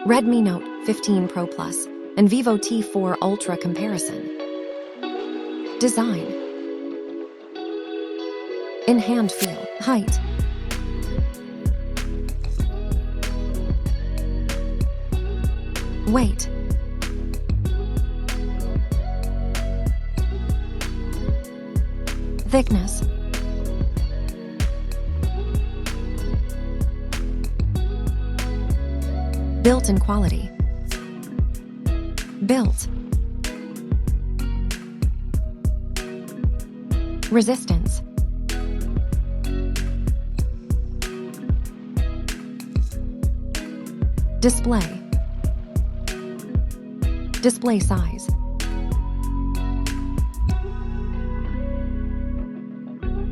Redmi Note 15 Pro Plus and Vivo T4 Ultra comparison. Design. In hand feel, height. Weight. Thickness. Built-in quality. Built. Resistance. Display. Display size.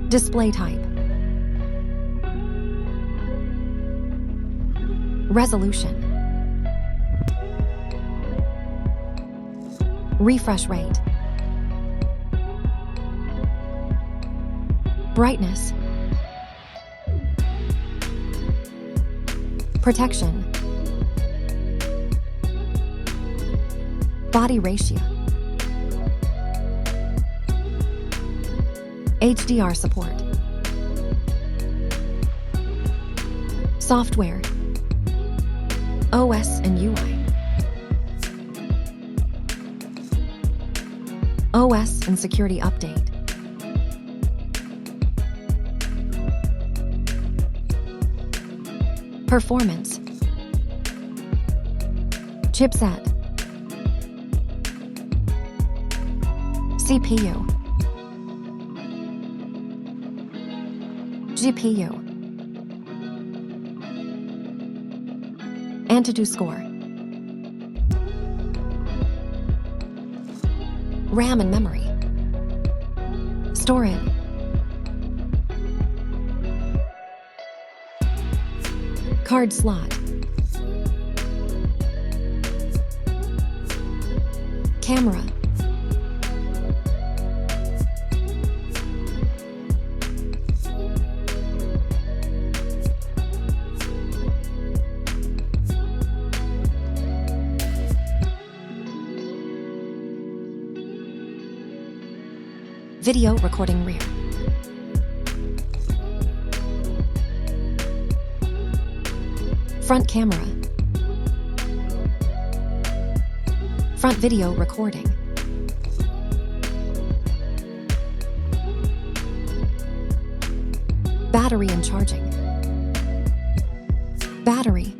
Display type. Resolution. Refresh rate. Brightness. Protection. Body ratio. HDR support. Software. OS and UI. OS and security update. Performance. Chipset. CPU. GPU. Antutu score. RAM and memory. Store it. Card slot. Camera. Video recording rear. Front camera. Front video recording. Battery and charging. Battery.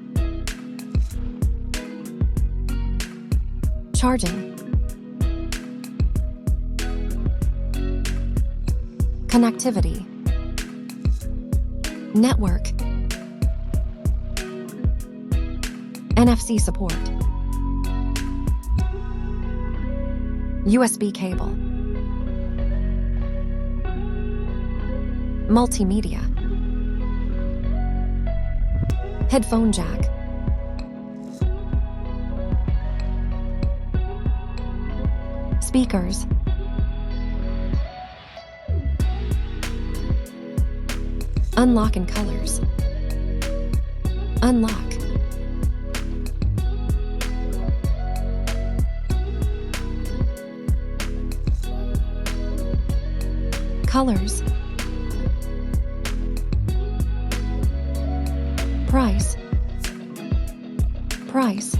Charging. Connectivity. Network. NFC support. USB cable. Multimedia. Headphone jack. Speakers. Unlock in colors. Unlock. Colors. Price. Price.